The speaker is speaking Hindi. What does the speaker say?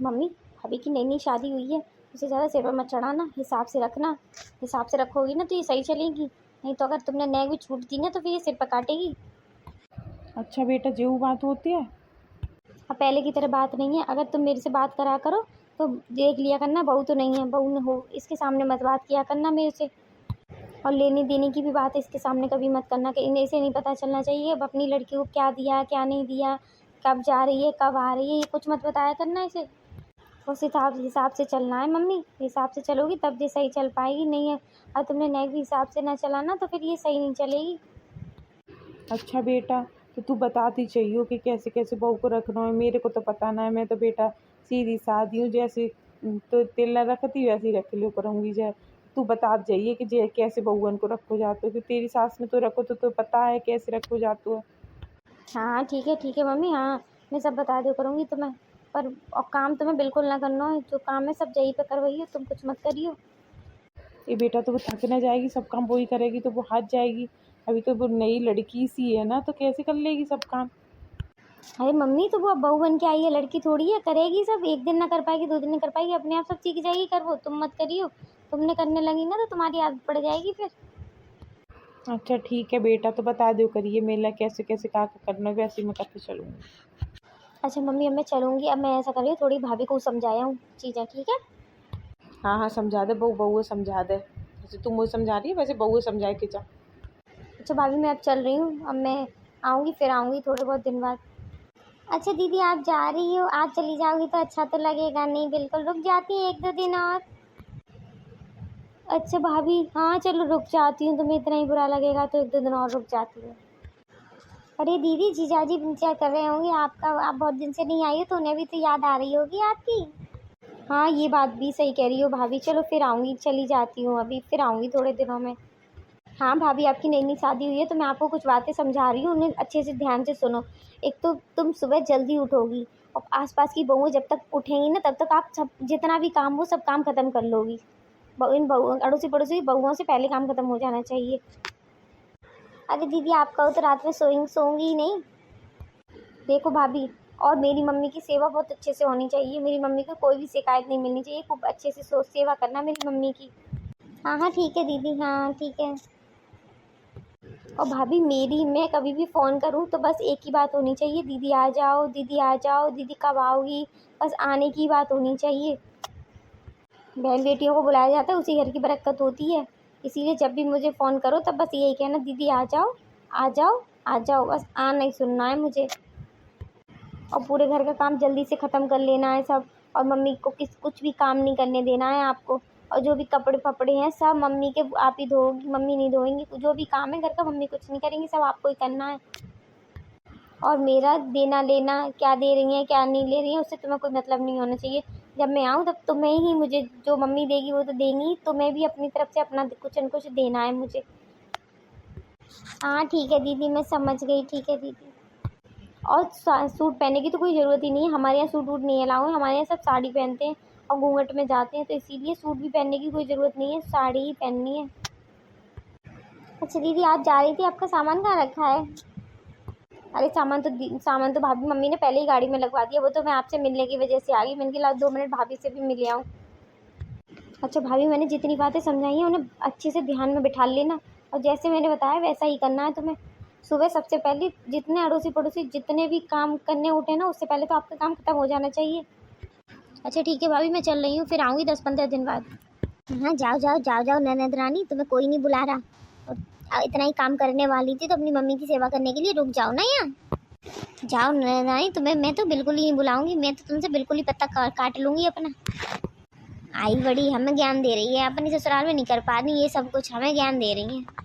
मम्मी, भाभी की नई नई शादी हुई है, उसे ज़्यादा सिर पर मत चढ़ाना, हिसाब से रखना। हिसाब से रखोगी ना तो ये सही चलेगी, नहीं तो अगर तुमने नेक भी छूट दी ना तो फिर ये सिर पर काटेगी। अच्छा बेटा, जो बात होती है। अब पहले की तरह बात नहीं है। अगर तुम मेरे से बात करा करो तो देख लिया करना, बहू तो नहीं है, बहू न हो इसके सामने मत बात किया करना मेरे से। और लेने देने की भी बात इसके सामने कभी मत करना कि इन्हें इसे नहीं पता चलना चाहिए अब अपनी लड़की को क्या दिया क्या नहीं दिया, कब जा रही है कब आ रही है, ये कुछ मत बताया करना इसे। उस हिसाब से चलना है मम्मी, हिसाब से चलोगी तब ये सही चल पाएगी, नहीं है और तुमने नेक भी हिसाब से ना चलाना तो फिर ये सही नहीं चलेगी। अच्छा बेटा, तो तू बताती चाहिए कि कैसे कैसे बहू को रखना है। मेरे को तो पता ना है, मैं तो बेटा सीधी सादी हूँ, जैसे तो तिल न रखती वैसे ही रख लियो करूँगी। जय तू बता जाइए कि जे कैसे बहुअन को रखो जाते हो, कि तेरी सास में तो रखो तो पता है कैसे रखो जाते हो। हाँ ठीक है मम्मी, हाँ मैं सब बता दिया करूँगी तुम्हें। पर और काम तुम्हें बिल्कुल ना करना है, जो काम है सब यहीं पे करवाइए, तुम कुछ मत करियो। ये बेटा तो वो थक ना जाएगी, सब काम वो ही करेगी तो वो हाथ जाएगी। अभी तो वो नई लड़की सी है ना, तो कैसे कर लेगी सब काम। अरे मम्मी, तो वो अब बहू बन के आई है, लड़की थोड़ी है, करेगी सब। एक दिन ना कर पाएगी, दो दिन ना कर पाएगी, अपने आप सब सीख जाएगी कर, वो तुम मत करियो। तुमने करने लगी ना तो तुम्हारी आदत पड़ जाएगी फिर। अच्छा ठीक है बेटा, तो बता दो करिए मेला कैसे कैसे क्या करना है, वैसे ही मैं करके चलूँगी। अच्छा मम्मी, अब मैं चलूँगी, अब मैं ऐसा कर रही हूँ थोड़ी भाभी को समझाया हूँ चीज़ें, ठीक है। हाँ हाँ समझा दे, बहू समझा दे, जैसे तुम वो समझा रही है वैसे बहू समझा के जा। अच्छा भाभी, मैं अब चल रही हूँ, अब मैं आऊँगी, फिर आऊँगी थोड़े बहुत दिन बाद। अच्छा दीदी, आप जा रही हो, आज चली जाओगी तो अच्छा तो लगेगा नहीं, बिल्कुल रुक जाती है एक दो दिन और। अच्छा भाभी, हाँ चलो रुक जाती हूँ, तुम्हें इतना ही बुरा लगेगा तो एक दो दिन और रुक जाती हूँ। अरे दीदी, जीजाजी क्या कर रहे होंगे आपका, आप बहुत दिन से नहीं आई हो तो उन्हें भी तो याद आ रही होगी आपकी। हाँ ये बात भी सही कह रही हो भाभी, चलो फिर आऊँगी, चली जाती हूँ अभी, फिर आऊँगी थोड़े दिनों में। हाँ भाभी, आपकी नई नई शादी हुई है तो मैं आपको कुछ बातें समझा रही हूँ, उन्हें अच्छे से ध्यान से सुनो। एक तो तुम सुबह जल्दी उठोगी और आसपास की बहुएं जब तक उठेंगी ना तब तक आप सब जितना भी काम हो सब काम खत्म कर लोगी। इन बहु अड़ोसी पड़ोसी की बहुओं से पहले काम खत्म हो जाना चाहिए। अरे दीदी, आप कहो तो रात में सोऊंगी ही नहीं। देखो भाभी, और मेरी मम्मी की सेवा बहुत अच्छे से होनी चाहिए, मेरी मम्मी को कोई भी शिकायत नहीं मिलनी चाहिए, खूब अच्छे से सेवा करना मेरी मम्मी की। हाँ हाँ ठीक है दीदी, हाँ ठीक है। और भाभी, मैं कभी भी फ़ोन करूँ तो बस एक ही बात होनी चाहिए, दीदी आ जाओ, दीदी आ जाओ, दीदी कब आओगी, बस आने की बात होनी चाहिए। बहन बेटियों को बुलाया जाता है, उसी घर की बरकत होती है, इसीलिए जब भी मुझे फ़ोन करो तब बस यही कहना, दीदी आ जाओ आ जाओ आ जाओ, बस आना ही सुनना है मुझे। और पूरे घर का काम जल्दी से ख़त्म कर लेना है सब, और मम्मी को कुछ भी काम नहीं करने देना है आपको। और जो भी कपड़े फपड़े हैं सब मम्मी के आप ही धोगी, मम्मी नहीं धोएंगी, जो भी काम है घर का मम्मी कुछ नहीं करेंगी, सब आपको ही करना है। और मेरा देना लेना, क्या दे रही हैं क्या नहीं ले रही हैं, उससे तुम्हें कोई मतलब नहीं होना चाहिए। जब मैं आऊँ तब तुम्हें ही, मुझे जो मम्मी देगी वो तो देंगी, तुम्हें भी अपनी तरफ से अपना कुछ न कुछ देना है मुझे। हाँ ठीक है दीदी, मैं समझ गई, ठीक है दीदी। और सूट पहनने की तो कोई ज़रूरत ही नहीं है, हमारे यहाँ सूट वूट नहीं अलाउ है, हमारे यहाँ सब साड़ी पहनते हैं और घूंघट में जाते हैं, तो इसीलिए सूट भी पहनने की कोई ज़रूरत नहीं है, साड़ी ही पहननी है। अच्छा दीदी, आप जा रही थी, आपका सामान कहाँ रखा है। अरे सामान तो भाभी मम्मी ने पहले ही गाड़ी में लगवा दिया, वो तो मैं आपसे मिलने की वजह से आ गई, मैंने कहा 2 मिनट भाभी से भी मिल आऊँ। अच्छा भाभी, मैंने जितनी बातें समझाई हैं उन्हें अच्छे से ध्यान में बिठा लेना, और जैसे मैंने बताया वैसा ही करना है तुम्हें। सुबह सबसे पहले जितने अड़ोसी पड़ोसी जितने भी काम करने उठे ना, उससे पहले तो आपका काम खत्म हो जाना चाहिए। अच्छा ठीक है भाभी, मैं चल रही हूँ, फिर आऊँगी 10-15 दिन बाद। हाँ जाओ जाओ जाओ जाओ ननद रानी, तुम्हें कोई नहीं बुला रहा, और इतना ही काम करने वाली थी तो अपनी मम्मी की सेवा करने के लिए रुक जाओ ना यहाँ। जाओ ननद रानी, तुम्हें मैं तो बिल्कुल ही नहीं बुलाऊंगी, मैं तो तुमसे बिल्कुल ही पत्ता काट लूँगी अपना। आई बड़ी हमें ज्ञान दे रही है, अपनी ससुराल में नहीं कर पा रही ये सब कुछ, हमें ज्ञान दे रही है।